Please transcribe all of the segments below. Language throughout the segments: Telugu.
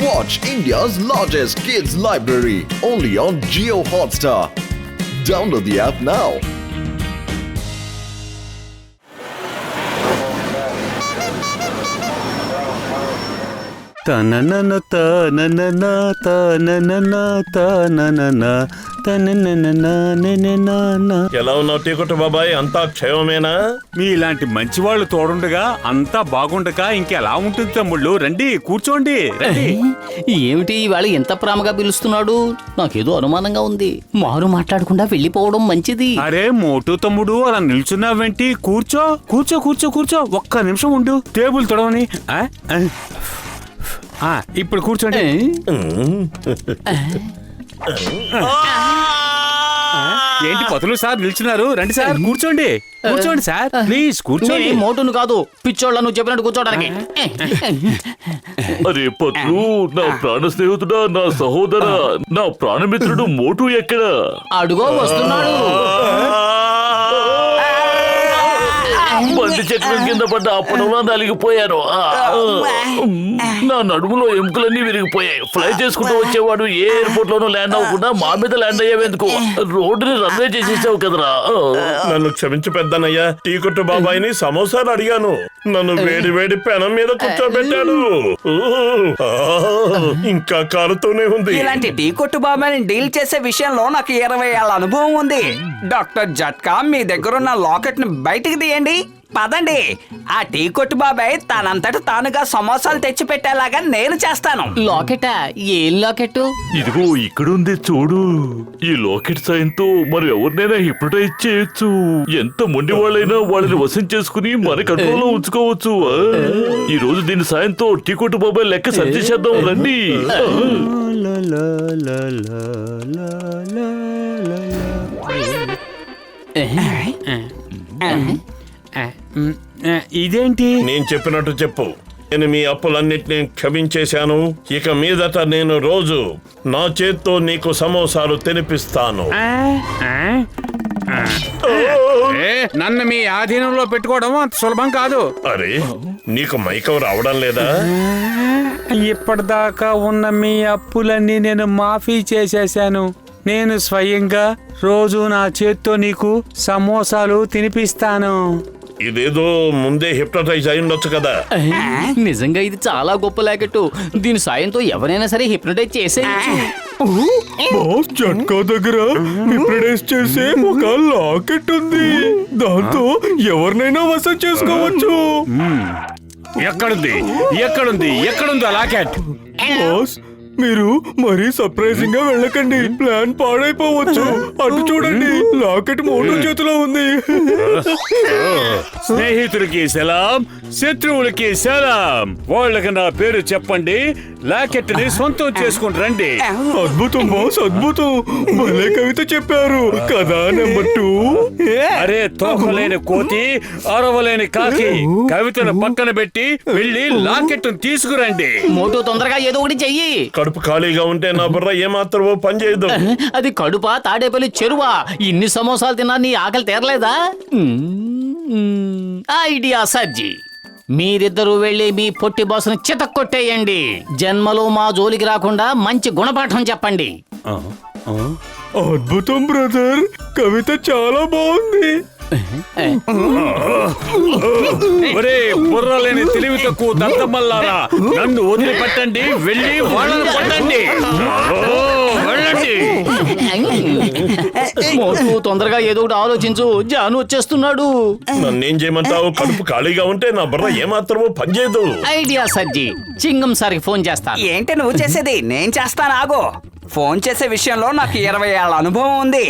Watch India's largest kids library only on Jio Hotstar. Download the app now. తననన తననన తననన తననన తననన. ఎలా ఉన్నావు టీకొట్టు బాబాయ్? అంతా క్షేమమేనా? మీలాంటి మంచి వాళ్ళు తోడుండగా అంతా బాగుండక ఇంకెలా ఉంటుంది తమ్ముళ్ళు? రండి కూర్చోండి. రండి. ఏమిటి ఇవాళ ఎంత ప్రేమగా పిలుస్తున్నాడు? నాకేదో అనుమానంగా ఉంది. మారు మాట్లాడకుండా వెళ్ళిపోవడం మంచిది. అరే మోటు తమ్ముడు, అలా నిల్చున్నావేంటి? కూర్చో కూర్చో కూర్చో కూర్చో. ఒక్క నిమిషం ఉండు, టేబుల్ తొడవని. ఇప్పుడు కూర్చోండి. ఏంటి పతులు సార్ నిల్చున్నారు? రండి సార్ కూర్చోండి. కూర్చోండి సార్, ప్లీజ్ కూర్చోండి. మోటును కాదు, పిచ్చోళ్ళను చెప్పినట్టు కూర్చోడానికి. అరే పత్రు, నా ప్రాణ స్నేహితుడా, నా సహోదర, నా ప్రాణమిత్రుడు మోటు ఎక్కడ? అడుగో వస్తున్నాడు. బండి చక్రం కింద పడ్డ అప్పడంలో నలిగిపోయాను. నా నడుములో ఎముకలన్నీ విరిగిపోయాయి. ఫ్లై చేసుకుంటూ వచ్చేవాడు ఏ ఎయిర్పోర్ట్ లోనూ ల్యాండ్ అవ్వకుండా మా మీద ల్యాండ్ అయ్యేందుకు రోడ్డుని రన్వే చేసేసావు కదరా. నన్ను క్షమించు పెద్దనయ్యా. టీకొట్టు బాబాయ్ని సమోసాలు అడిగాను, నన్ను వేడి వేడి పెనం మీద కూర్చోబెట్టాడు. ఇంకా కారుతూనే ఉంది. ఇలాంటి టీ కొట్టు బాబాని డీల్ చేసే విషయంలో నాకు 20 ఏళ్ల అనుభవం ఉంది. డాక్టర్ జట్కా, మీ దగ్గరున్న లాకెట్ ని బయటికి తీయండి. పదండి. ఆ టీ కొట్టు బాబాయ్ తనంతట తానుగా సమోసాలు తెచ్చి పెట్టేలాగా నేను చేస్తాను. లాకెటా? ఏం లాకెట్? ఇదిగో ఇక్కడుంది చూడు. ఈ లాకెట్ సాయంతో మరి ఎవరినైనా హిప్నటైజ్ చేయొచ్చు. ఎంత మొండి వాళ్ళైనా వాళ్ళని వశం చేసుకుని మన కంట్రోల్లో ఉంచుకోవచ్చు. ఈ రోజు దీని సాయంతో టీకొట్టు బాబాయ్ లెక్క సరిచేసేద్దాం రండి. ఇదేంటి? నేను చెప్పినట్టు చెప్పు. నేను మీ అప్పులన్నిటినీ క్షమించేశాను. ఇక మీదట నేను రోజు నా చేత్తో నీకు సమోసాలు తినిపిస్తాను. నన్ను మీ ఆధీనంలో పెట్టుకోవడం అంత సులభం కాదు. అరే, నీకు మైకం రావడం లేదా? ఇప్పటిదాకా ఉన్న మీ అప్పులన్నీ నేను మాఫీ చేసేశాను. నేను స్వయంగా రోజు నా చేత్తో నీకు సమోసాలు తినిపిస్తాను. ఇదేదో ముందే హిప్నటైజ్ అయి ఉండొచ్చు కదా. నిజంగా ఇది చాలా గొప్ప లాకెట్. దీని సాయంతో ఎవరైనా సరే హిప్నటైజ్ చేసేయచ్చు. బాస్ జట్కా దగ్గర హిప్నటైజ్ చేసే ఒక లాకెట్ ఉంది. దాంతో ఎవరినైనా వశం చేసుకోవచ్చు. ఎక్కడుంది ఎక్కడుంది ఎక్కడుంది ఆ లాకెట్? బాస్, మీరు మరీ సర్ప్రైజింగ్ గా వెళ్ళకండి. ప్లాన్ పాడైపోవచ్చు. అటు చూడండి, లాకెట్ మోటు చేతిలో ఉంది. స్నేహితుడికి సలాం, శత్రువులకి సలాం. వాళ్ళకి నా పేరు చెప్పండి, లాకెట్ ని సొంతం చేసుకుని రండి. అద్భుతం బాస్, అద్భుతం. భలే కవిత చెప్పారు కదా. నెంబర్ 2. అరే తోకలేని కోతి, అరవలేని కాకి, కవితను పక్కన పెట్టి వెళ్ళి లాకెట్ తీసుకురండి. మోటు తొందరగా ఏదో ఒకటి చెయ్యి. కడుపు ఖాళీగా ఉంటే నా బుర్ర ఏమాత్రమో పని చేయదు. అది కడుపా, తాడేపల్లి చెరువా? ఇన్ని సమోసాలు తిన్నా నీ ఆకలి తీరలేదా? ఐడియా సజ్జి. మీరిద్దరూ వెళ్ళి మీ పొట్టి బాసుని చితక్కొట్టేయండి. జన్మలో మా జోలికి రాకుండా మంచి గుణపాఠం చెప్పండి. అద్భుతం బ్రదర్, కవిత చాలా బాగుంది. ఒరే బుర్రలేని తెలివి తక్కువ దద్దమల్లారా, నన్ను వదిలిపెట్టండి. వెళ్ళి వాళ్ళని పట్టండి. వెళ్ళండి. మోటు తొందరగా ఏదో ఒకటి ఆలోచించు, జాను వచ్చేస్తున్నాడు. నన్నేం చేయమంటావు? కడుపు ఖాళీగా ఉంటే నా బుర్ర ఏమాత్రమో పని చేయదు. ఐడియా సజ్జి. చింగం సార్కి ఫోన్ చేస్తాను. ఏంటి నువ్వు చేసేది? నేను చేస్తాను, ఆగో. ఫోన్ చేసే విషయంలో నాకు 20 ఏళ్ల అనుభవం ఉంది.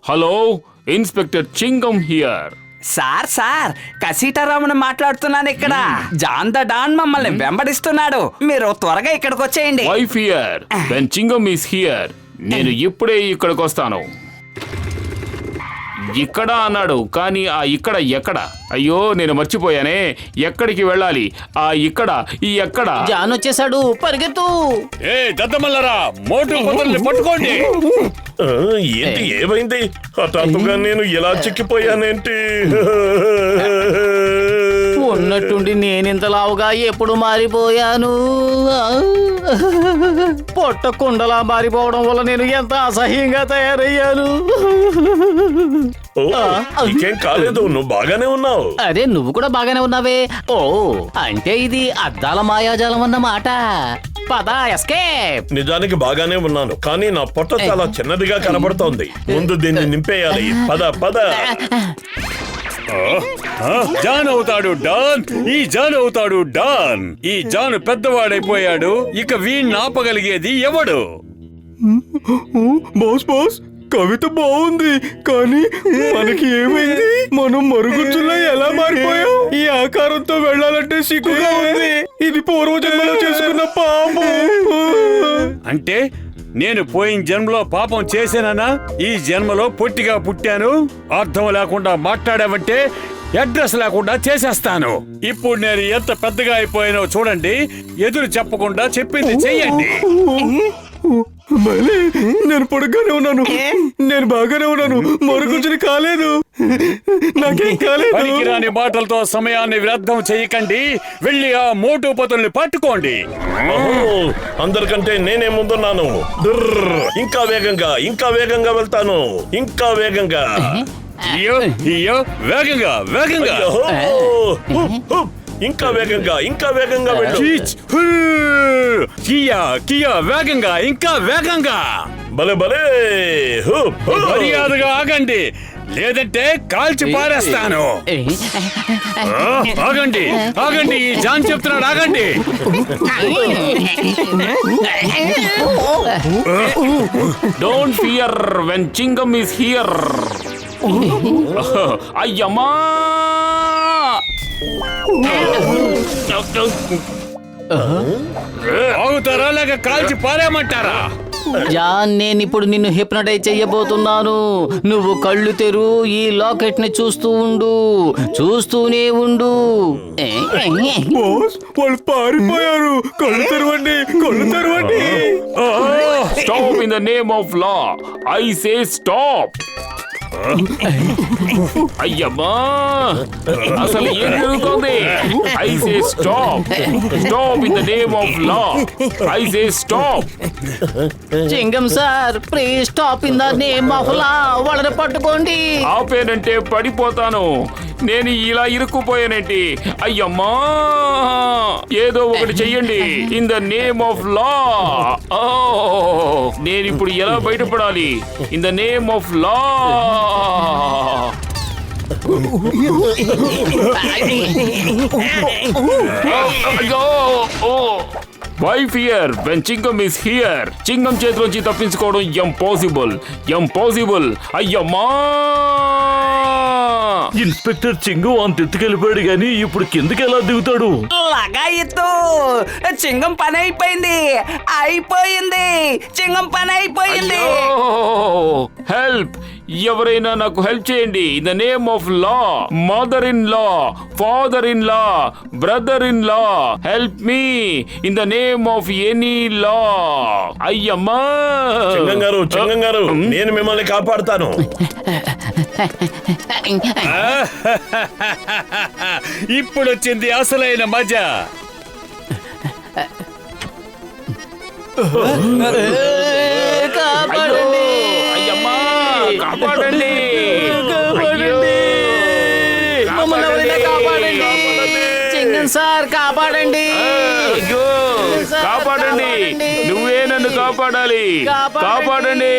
Hello, inspector Chingam here. Sir కసీటారాముని మాట్లాడుతున్నాను ఇక్కడ. జాన్ ద డాన్ మమ్మల్ని వెంబడిస్తున్నాడు. మీరు త్వరగా ఇక్కడికి వచ్చేయండి. Wife here, when చింగం is here. నేను ఇప్పుడే ఇక్కడికి వస్తాను. ఇక్కడ అన్నాడు, కానీ ఆ ఇక్కడ ఎక్కడ? అయ్యో నేను మర్చిపోయానే. ఎక్కడికి వెళ్ళాలి? ఆ ఇక్కడ ఈ ఎక్కడ? జాన్ వచ్చేసాడు, పరిగెత్తు. ఏ దద్దమల్లరా, మోటు పొదల్ని పట్టుకోండి. ఏంటి, ఏమైంది? హఠాత్తుగా నేను ఇలా చిక్కిపోయానేంటి? ఉన్న ఉన్నట్టుండి నేనింత లావుగా ఎప్పుడు మారిపోయాను. పొట్ట కుండలా మారిపోవడం వల్ల నేను ఎంత అసహ్యంగా తయారయ్యాను. ఓ, నీకేం కాలేదు, నువ్వు బాగానే ఉన్నావు. అరే నువ్వు కూడా బాగానే ఉన్నావే. ఓ అంటే ఇది అద్దాల మాయాజాలం అన్నమాట. పద ఎస్కేప్. నిజానికి బాగానే ఉన్నాను, కానీ నా పొట్ట చాలా చిన్నదిగా కనబడుతోంది. ముందు దీన్ని నింపేయాలి. పద పద. జాన్ అవుతాడు డాన్, ఈ జాన్ అవుతాడు డాన్. ఈ జాన్ పెద్దవాడైపోయాడు, ఇక వీణ్ణి ఆపగలిగేది ఎవడు? బాస్ కవిత బాగుంది, కానీ మనకి ఏమైంది? మనం మరుగుజ్జులో ఎలా మారిపోయాం? ఈ ఆకారంతో వెళ్ళాలంటే సిగ్గుగా ఉంది. ఇది పూర్వజన్మలో చేసుకున్న పాపం. అంటే నేను పోయిన జన్మలో పాపం చేశానా? ఈ జన్మలో పొట్టిగా పుట్టాను. అర్థం లేకుండా మాట్లాడావంటే అడ్రస్ లేకుండా చేసేస్తాను. ఇప్పుడు నేను ఎంత పెద్దగా అయిపోయానో చూడండి. ఎదురు చెప్పకుండా చెప్పింది చెయ్యండి. మళ్ళీ నేను పొడుగ్గానే ఉన్నాను, నేను బాగానే ఉన్నాను, మరుగుజ్జుని కాలేదు, నాకేం కాలేదు. పనికిరాని మాటలతో సమయాన్ని వ్యర్థం చేయకండి. వెళ్ళి ఆ మోటు పతుల్ని పట్టుకోండి. ఓహో, అందరికంటే నేనే ముందున్నాను. దుర్ర్. ఇంకా వేగంగా, ఇంకా వేగంగా వెళ్తాను, ఇంకా వేగంగా. ఇయ్యో, ఇయ్యో, వేగంగా వేగంగా. అయ్యో, హుప్, హుప్. ఇంకా వేగంగా, ఇంకా వేగంగా వెళ్ళు. చీచ్, హూ. కియా కియా, వేగంగా, ఇంకా వేగంగా. భలే భలే. Hoop, hoop. మర్యాదగా ఆగండి, లేదంటే కాల్చి పారేస్తాను. ఆగండి ఆగండి, ఈ జాన్ చెప్తున్నాడు, ఆగండి. Don't fear when Chingam is here. అయ్యమ్మా! ఆగుతారా లేక కాల్చి పారేయమంటారా? జాన్ నేనిప్పుడు నిన్ను హిప్నటైజ్ చెయ్యబోతున్నాను. నువ్వు కళ్ళు తెరు, ఈ లాకెట్ ని చూస్తూ ఉండు, చూస్తూనే ఉండు. బాస్ వాళ్ళు పారిపోయారు. కళ్ళు తెరవండి, కళ్ళు తెరవండి. Stop in the name of law. I say stop. అయ్యమ్మా, అసలు ఏం జరుగుతోంది? I say stop. Stop in the name of law. I say stop. Chingam sir, please stop in the name of law. వాళ్ళని పట్టుకోండి. ఆపేనంటే పడిపోతాను. నేను ఇలా ఇరుక్కుపోయానేంటి? అయ్యమ్మా, ఏదో ఒకటి చెయ్యండి. In the name of law. నేను ఇప్పుడు ఎలా బయటపడాలి? In the name of law. Why fear when Chingam is here? Chingam చేతిలోంచి తప్పించుకోవడం ఇంపాసిబుల్. ఇంపాసిబుల్. అయ్యమ్మా! ఇన్స్పెక్టర్ చింగు అంత ఎత్తుకెళ్ళిపోయాడు గాని ఇప్పుడు కిందకి ఎలా దిగుతాడు? లగాయితో చింగం పని అయిపోయింది, అయిపోయింది. చింగం పని అయిపోయింది. హెల్ప్! ఎవరైనా నాకు హెల్ప్ చేయండి. In the name of law. Mother in law, father in law, brother in law, help me in the name of any law. అయ్యమ్మా! చింగం గారు, నేను మిమ్మల్ని కాపాడుతాను. ఇప్పుడు వచ్చింది అసలైన మజా. కాపాడండి. అయ్యమ్మా, కాపాడండి. మమ్మల్ని ఎవరైనా కాపాడండి. చింగం సార్, కాపాడండి. అయ్యో, కాపాడండి. నువ్వే నన్ను కాపాడాలి. కాపాడండి.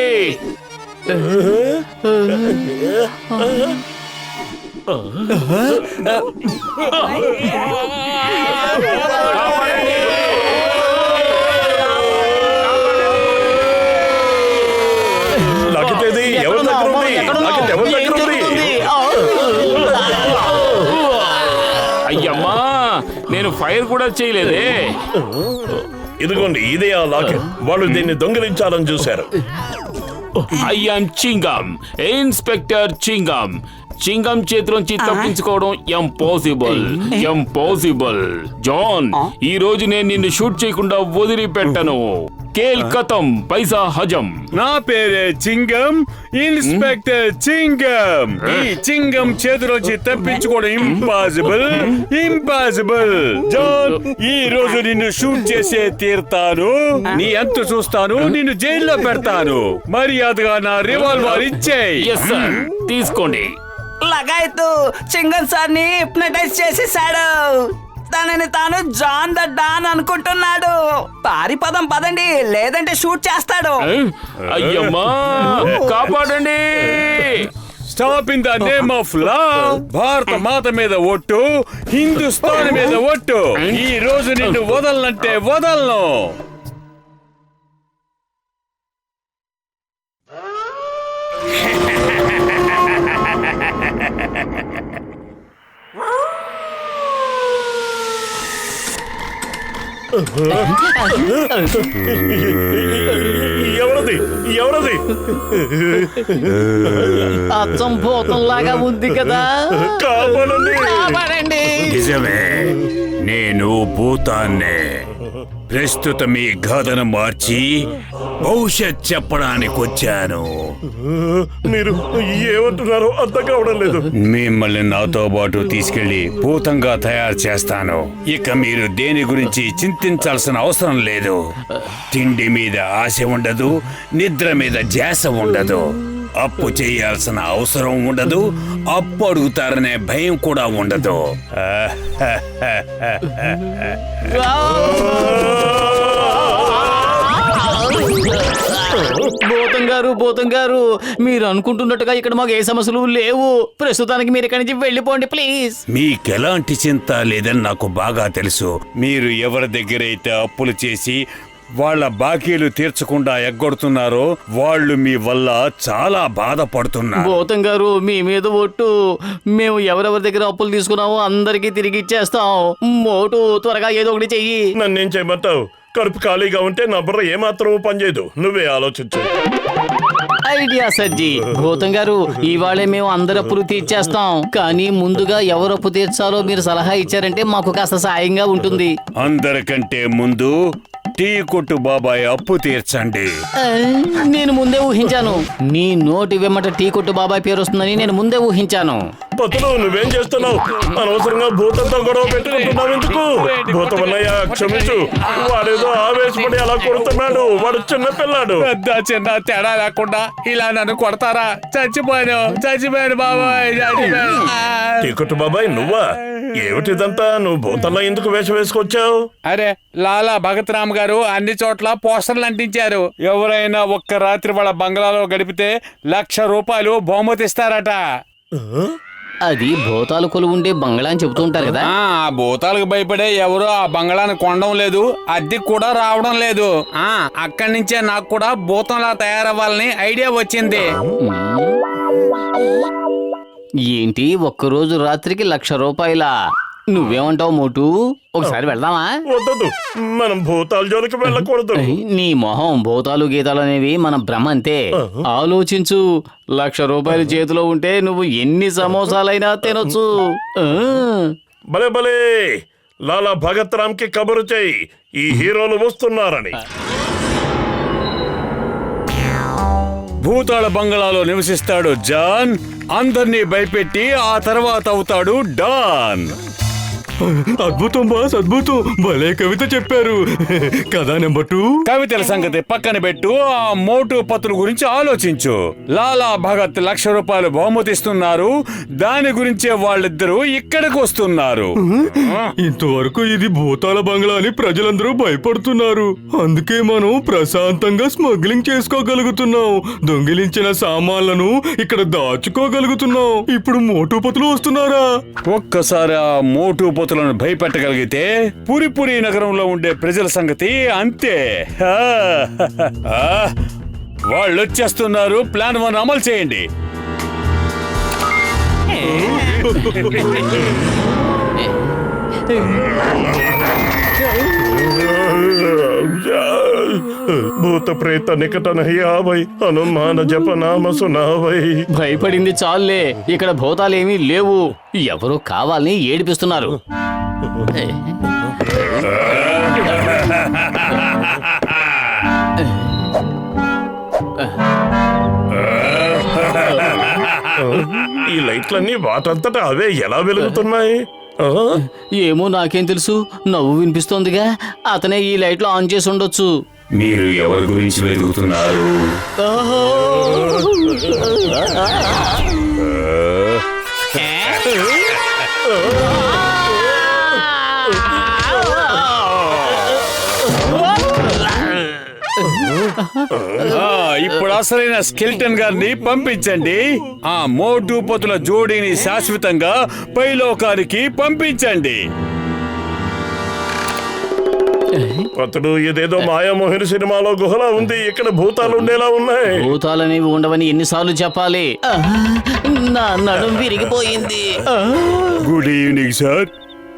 నాకితేది ఎవరి దగ్గర ఉంది? నాకితే ఎవరి దగ్గర ఉంది? అయ్యమ్మా, నేను ఫైర్ కూడా చేయలేదే. ఇదిగోండి, ఇదే ఆ లాకెట్. వాళ్ళు దీన్ని దొంగిలించాలని చూశారు. I am Chingam, inspector Chingam. Chingam చేతిలోంచి తప్పించుకోవడం ఇంపాసిబుల్. ఇంపాసిబుల్. జాన్, ఈ రోజు నేను నిన్ను షూట్ చేయకుండా వదిలిపెట్టను. కేల్ కతం పైసా హజం. నా పేరే చింగం, ఇన్స్పెక్టర్ చింగం. ఈ చింగం చేతిలోంచి తప్పించుకోవడం ఇంపాసిబుల్. జాన్, ఈ రోజు నిన్ను షూట్ చేసే తీరుతాను. నీ అంతు చూస్తాను, నిన్ను జైల్లో పెడతాను. మర్యాదగా నా రివాల్వర్ ఇచ్చేయ్. ఎస్ సార్, తీసుకోండి. లగాయతు చింగన్ సార్ ని హిప్నటైజ్ చేసేసాడు. తనని తాను జాన్ ద డాన్ అనుకుంటున్నాడు. పారిపోదాం పదండి, లేదంటే షూట్ చేస్తాడు. అయ్యమ్మా, కాపాడండి. Stop in the name of లా. భారత మాత మీద ఒట్టు, హిందుస్థాన్ మీద ఒట్టు. ఈ రోజు నిన్ను వదలనంటే వదలను. ఎవరది? అచ్చం భూతంలాగా ఉంది కదా, కాపాడండి. నిజమే, నేను భూతాన్నే. ప్రస్తుతం ఈ గాథను మార్చి భవిష్యత్ చెప్పడానికి వచ్చాను. మీరు ఏమంటున్నారో అర్థం కావడం లేదు. మిమ్మల్ని నాతో పాటు తీసుకెళ్లి భూతంగా తయారు చేస్తాను. ఇక మీరు దేని గురించి చింతించాల్సిన అవసరం లేదు. తిండి మీద ఆశ ఉండదు, నిద్ర మీద ధ్యాస ఉండదు, అప్పు చేయాల్సిన అవసరం ఉండదు, అప్పు అడుగుతారనే భయం కూడా ఉండదు. భూతం గారు, మీరు అనుకుంటున్నట్టుగా ఇక్కడ మాకు ఏ సమస్యలు లేవు. ప్రస్తుతానికి మీరు ఇక్కడి నుంచి వెళ్ళిపోండి ప్లీజ్. మీకెలాంటి చింత లేదని నాకు బాగా తెలుసు. మీరు ఎవరి దగ్గర అయితే అప్పులు చేసి వాళ్ళ బాకీలు తీర్చకుండా ఎగ్గొడుతున్నారో వాళ్ళు మీ వల్ల చాలా బాధపడుతున్నారు. భూతం గారు, మీ మీద ఒట్టు, మేము ఎవరెవరి దగ్గర అప్పులు తీసుకున్నామో అందరికీ తిరిగి ఇచ్చేస్తాం. మోటు, త్వరగా ఏదో ఒకటి చెయ్యి. నన్నేం చేయమంటావు? కడుపు ఖాళీగా ఉంటే నా బుర్ర ఏమాత్రం పనిచేయదు. నువ్వే ఆలోచించు. ఐడియా సజ్జి. భూతం గారు, ఇవాళే మేము అందరి అప్పులు తీర్చేస్తాం. కానీ ముందుగా ఎవరు అప్పు తీర్చాలో మీరు సలహా ఇచ్చారంటే మాకు కాస్త సాయంగా ఉంటుంది. అందరికంటే ముందు టీ కొట్టు బాబాయ్ అప్పు తీర్చండి. నేను ముందే ఊహించాను. నీ నోటి వెమ్మట టీ కొట్టు బాబాయ్ పేరు వస్తుందని నేను ముందే ఊహించాను. పతులు, నువ్వేం చేస్తున్నావు? అనవసరంగా భూతంతో గొడవ పెట్టుకుంటున్నావు ఎందుకు? భూతమన్నయ్య క్షమించు. వాడేదో ఆవేశపడి అలా కొడుతున్నాడు. వాడు చిన్న పిల్లాడు. పెద్ద చిన్న తేడా లేకుండా ఇలా నన్ను కొడతారా? చచ్చిపోయాను బాబాయ్, చచ్చిపోయాను. టీకొట్టు బాబాయ్, నువ్వా? ఏమిటిదంతా? నువ్వు భూతంలో ఎందుకు వేషం వేసుకొచ్చావు? అరే, లాలా భగత్ రామ్ గారు అన్ని చోట్ల పోస్టర్లు అంటించారు. ఎవరైనా ఒక్క రాత్రి వాళ్ళ బంగ్లాలో గడిపితే 1,00,000 రూపాయలు బహుమతి ఇస్తారట. అది భూతాలు కొలువు ఉండే బంగ్లా అని చెబుతూ ఉంటారు కదా. ఆ భూతాలకు భయపడే ఎవరు ఆ బంగ్లాను కొనడం లేదు, అద్దెకి కూడా రావడం లేదు. అక్కడి నుంచే నాకు కూడా భూతంలా తయారవ్వాలని ఐడియా వచ్చింది. ఏంటి, ఒక్కరోజు రాత్రికి 1,00,000 రూపాయల? నువ్వేమంటావు మోటు? ఒకసారి వెళ్దామా? వద్దదు, మనం భూతాల జోలికి వెళ్ళకూడదు. నీ మొహం, భూతాలు గీతాలు అనేవి మన భ్రమ అంతే. ఆలోచించు, 1,00,000 రూపాయలు చేతిలో ఉంటే నువ్వు ఎన్ని సమోసాలైనా తినొచ్చు. భలే భలే, లాలా భగత్ రామ్ కి కబురు చేయి, ఈ హీరోలు వస్తున్నారని. భూతాళ బంగ్లాలో నివసిస్తాడు జాన్. అందర్నీ భయపెట్టి ఆ తర్వాత అవుతాడు డాన్. అద్భుతం బాస్, అద్భుతం. భలే కవిత చెప్పారు. కథ నెంబర్ 2. కవితల సంగతి పక్కన పెట్టు, ఆ మోటు పత్రుల గురించి ఆలోచించు. లాలా భగత్ 1,00,000 రూపాయలు బహుమతి ఇస్తున్నారు. దాని గురించే వాళ్ళిద్దరూ ఇక్కడికి వస్తున్నారు. ఇంతవరకు ఇది భూతాల బంగ్లా అని ప్రజలందరూ భయపడుతున్నారు. అందుకే మనం ప్రశాంతంగా స్మగ్లింగ్ చేసుకోగలుగుతున్నాం. దొంగిలించిన సామాన్లను ఇక్కడ దాచుకోగలుగుతున్నాం. ఇప్పుడు మోటుపతులు వస్తున్నారా? ఒక్కసారి ఆ మోటు పతులను భయపెట్టగలిగితే పురిపురి నగరంలో ఉండే ప్రజల సంగతి అంతే. వాళ్ళు వచ్చేస్తున్నారు. ప్లాన్ 1 అమలు చేయండి. భూత ప్రేత నికట నహ్యావై హనుమాన జపనామ సునావై. భయపడింది చాలులే, ఇక్కడ భూతాలేమీ లేవు. ఎవరో కావాలని ఏడిపిస్తున్నారు. లైట్లన్నీ వాటంతటా అవే ఎలా వెలుగుతున్నాయి? ఆ? ఏమో నాకేం తెలుసు, నవ్వు వినిపిస్తోందిగా, అతనే ఈ లైట్లు ఆన్ చేసి ఉండొచ్చు. మీరు ఎవరి గురించి వెతుకుతున్నారు? ఇప్పుడు అసలైన స్కెల్టన్ గారిని పంపించండి. ఆ మోటు పొతుల జోడీని శాశ్వతంగా పైలోకానికి పంపించండి. అతడు ఇదేదో మాయామోహిని సినిమాలో గుహలా ఉంది. ఇక్కడ భూతాలు ఉండేలా ఉన్నాయి. భూతాలనేవి ఉండవని ఎన్నిసార్లు చెప్పాలి? నా నడుం విరిగిపోయింది. గుడ్ ఈవినింగ్ సార్,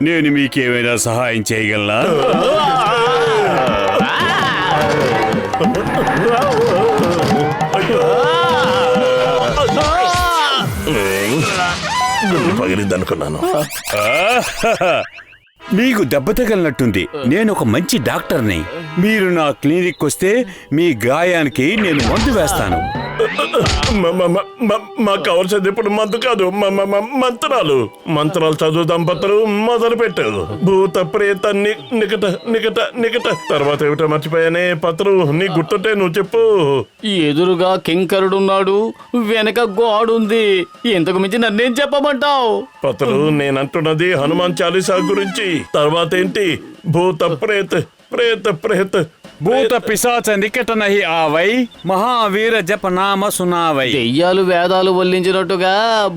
నేను మీకేమైనా సహాయం చేయగలనా? పగిలిందనుకున్నాను. మీకు దెబ్బ తగిలినట్టుంది. నేను ఒక మంచి డాక్టర్ని. మీరు నా క్లినిక్ వస్తే మీ గాయానికి నేను మందు వేస్తాను. మాకు కావాల్సింది ఇప్పుడు మందు కాదు, మంత్రాలు. మంత్రాలు చదువు దంపతులు మొదలు పెట్టారు. భూత ప్రేత నికట నికట నికట తర్వాత ఏమిటో మర్చిపోయానే. పత్రు నీ గుర్తుంటే నువ్వు చెప్పు. ఎదురుగా కింకరుడున్నాడు, వెనక గోడుంది. ఇంతకు మించి నన్నేం చెప్పమంటావు? పత్రు నేనంటున్నది హనుమాన్ చాలీసా గురించి. తర్వాత ఏంటి? భూత ప్రేత ప్రేత ప్రేత భూత పిశాచ నికట నహి ఆవై, మహావీర జప నామ సునావై. దెయ్యాలు వేదాలు వల్లించినట్టుగా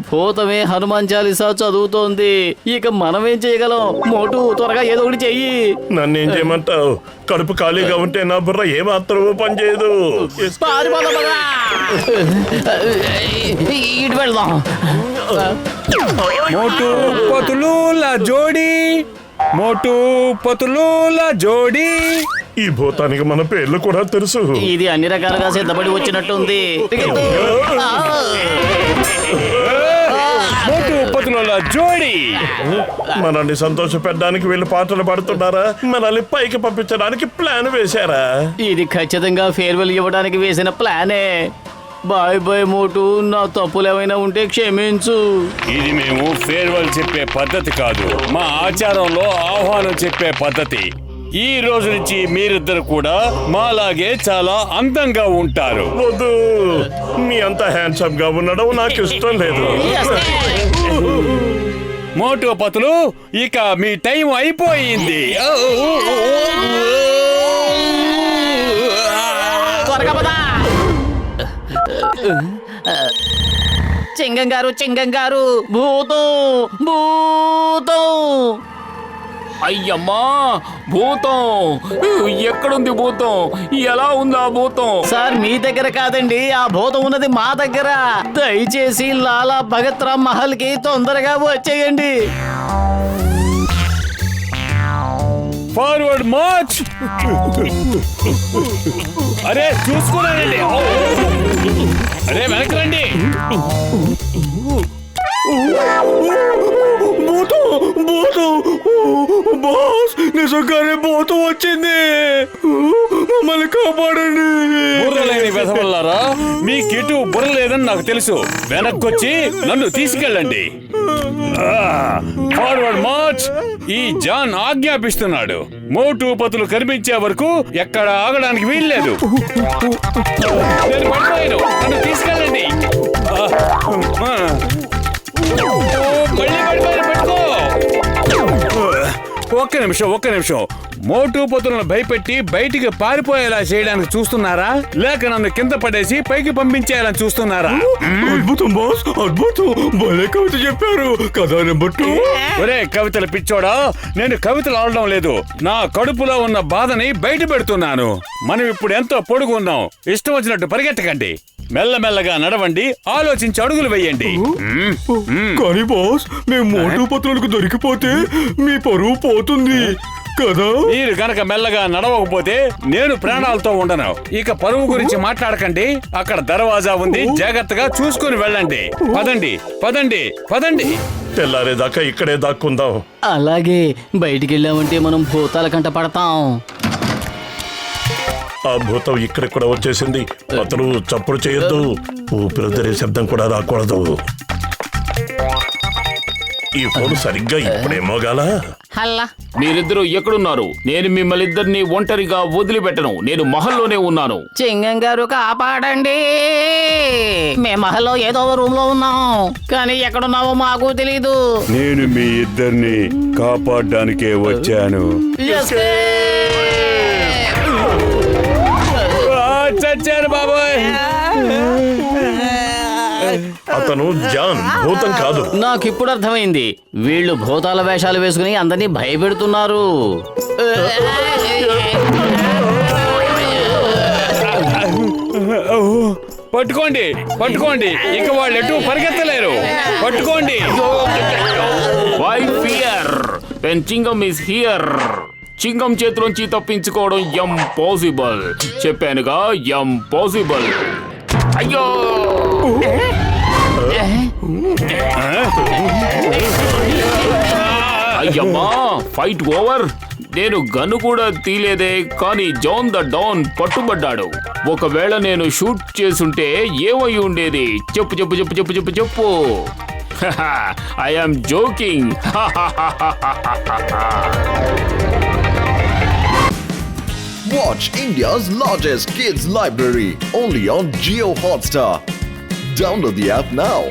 భూతమే హనుమాన్ చాలీసా చదువుతోంది. ఇక మనమేం చేయగలం? మోటు, త్వరగా ఏదో ఒకటి చెయ్యి. నన్నేం చేయమంటావు? కడుపు ఖాళీగా ఉంటే నా బుర్ర ఏమాత్రం పనిచేయదు. ఇటు వెళ్దాం. మోటు పతులూల జోడి, మోటు పతులూల జోడి. ఈ భూతానికి మన పేర్లు కూడా తెలుసు. ఇది అన్ని రకాలుగా సిద్ధపడి వచ్చినట్టుంది. మోటు పతులూల జోడి. మనల్ని సంతోష పెట్టడానికి వీళ్ళు పాటలు పాడుతున్నారా? మనల్ని పైకి పంపించడానికి ప్లాన్ వేశారా? ఇది ఖచ్చితంగా ఫేర్వెల్ ఇవ్వడానికి వేసిన ప్లానే. బాయ్ బాయ్ మోటు, నా తప్పులు ఏమైనా ఉంటే క్షమించు. ఇది మేము ఫేర్వెల్ చెప్పే పద్ధతి కాదు, మా ఆచారంలో ఆహ్వానం చెప్పే పద్ధతి. ఈ రోజు నుంచి మీరిద్దరు కూడా మాలాగే చాలా అందంగా ఉంటారు. వద్దు, మీ అంత హ్యాండ్సమ్ గా ఉండడం నాకు ఇష్టం లేదు. మోటు పతులు, ఇక మీ టైం అయిపోయింది. త్వరగా పద. చింగం గారు, భూతం భూతం. అయ్యమ్మా, భూతం ఎక్కడుంది? భూతం ఎలా ఉంది ఆ భూతం? సార్, మీ దగ్గర కాదండి, ఆ భూతం ఉన్నది మా దగ్గర. దయచేసి లాలా భగత్ రామ్ మహల్ కి తొందరగా వచ్చేయండి. Forward March. అరే చూసుకున్నానండి. అరే వెనక్కి రండి. భూతం భూతం బాస్, నిజంగానే భూతం వచ్చింది. మమ్మల్ని కాపాడండి. బుర్రలేని వెధవల్లారా, మీ కిటు బుర్ర లేదని నాకు తెలుసు. వెనక్కొచ్చి నన్ను తీసుకెళ్ళండి. Forward March. ఈ జాన్ ఆజ్ఞాపిస్తున్నాడు. మోటు పతులు కనిపించే వరకు ఎక్కడ ఆగడానికి వీల్లేదు. నేను పడిపోయాను, నన్ను తీసుకెళ్ళండి. మళ్ళీ పడిపోయాను, పట్టుకో. ఒక్క నిమిషం. మోటు పొతులను భయపెట్టి బయటికి పారిపోయేలా చేయడానికి చూస్తున్నారా, లేక నన్ను కింద పడేసి పైకి పంపించేయాలని చూస్తున్నారా? అద్భుతం బాస్, అద్భుతం. భలే కవిత చెప్పారు కదా. నెంబర్ 2. ఒరే కవితల పిచ్చోడా, నేను కవితలు ఆడడం లేదు. నా కడుపులో ఉన్న బాధని బయట పెడుతున్నాను. మనం ఇప్పుడు ఎంతో పొడుగున్నాం. ఇష్టం వచ్చినట్టు పరిగెట్టకండి. మెల్లమెల్లగా నడవండి, ఆలోచించి అడుగులు వేయండి. కానీ బాస్, మేము మోటు పత్రులకు దొరికిపోతే మీ పరువు పోతుంది కదా. మీరు గనక మెల్లగా నడవకపోతే నేను ప్రాణాలతో ఉండను. ఇక పరువు గురించి మాట్లాడకండి. అక్కడ దర్వాజా ఉంది, జాగ్రత్తగా చూసుకుని వెళ్ళండి. పదండి. తెల్లారేదాకా ఇక్కడే దాక్కుందాం. అలాగే, బయటికి వెళ్ళామంటే మనం భూతాల కంట పడతాం. ఆ భూతం ఇక్కడ కూడా వచ్చేసింది. అతను చప్పుడు చేయొద్దు, ఊపిరిదిరే శబ్దం కూడా రాకూడదు. ఈ ఫోన్ సరిగ్గా ఇప్పుడే మోగాల. హల్లా మీరిద్దరూ ఎక్కడున్నారు? నేను మిమ్మల్ని ఇద్దరిని ఒంటరిగా వదిలిపెట్టను. నేను మహల్లోనే ఉన్నాను. చింగం గారు కాపాడండి. మేము మహల్లో ఏదో రూమ్ లో ఉన్నాం, కానీ ఎక్కడున్నావో మాకు తెలీదు. నేను మీ ఇద్దరిని కాపాడడానికే వచ్చాను. చచ్చాను బాబాయ్. అతను జాన్, భూతం కాదు. నాకు ఇప్పుడు అర్థమైంది. వీళ్ళు భూతాల వేషాలు వేసుకుని అందరినీ భయపెడుతున్నారు. పట్టుకోండి పట్టుకోండి, ఇక వాళ్ళు ఎటు పరిగెత్తలేరు. పట్టుకోండి. Why fear when Chingam is here. Chingam చేతిలోంచి తప్పించుకోవడం ఇంపాసిబుల్. చెప్పానుగా, ఇంపాసిబుల్. అయ్యో, అయ్యమ్మా, ఫైట్ ఓవర్. నేను గన్ను కూడా తీలేదే, కానీ జాన్ ద డాన్ పట్టుబడ్డాడు. ఒకవేళ నేను షూట్ చేసుంటే ఏమై ఉండేది? చెప్పు చెప్పు చెప్పు చెప్పు చెప్పు చెప్పు. I'm joking. Watch India's largest kids library only on Geo Hotstar. Download the app now.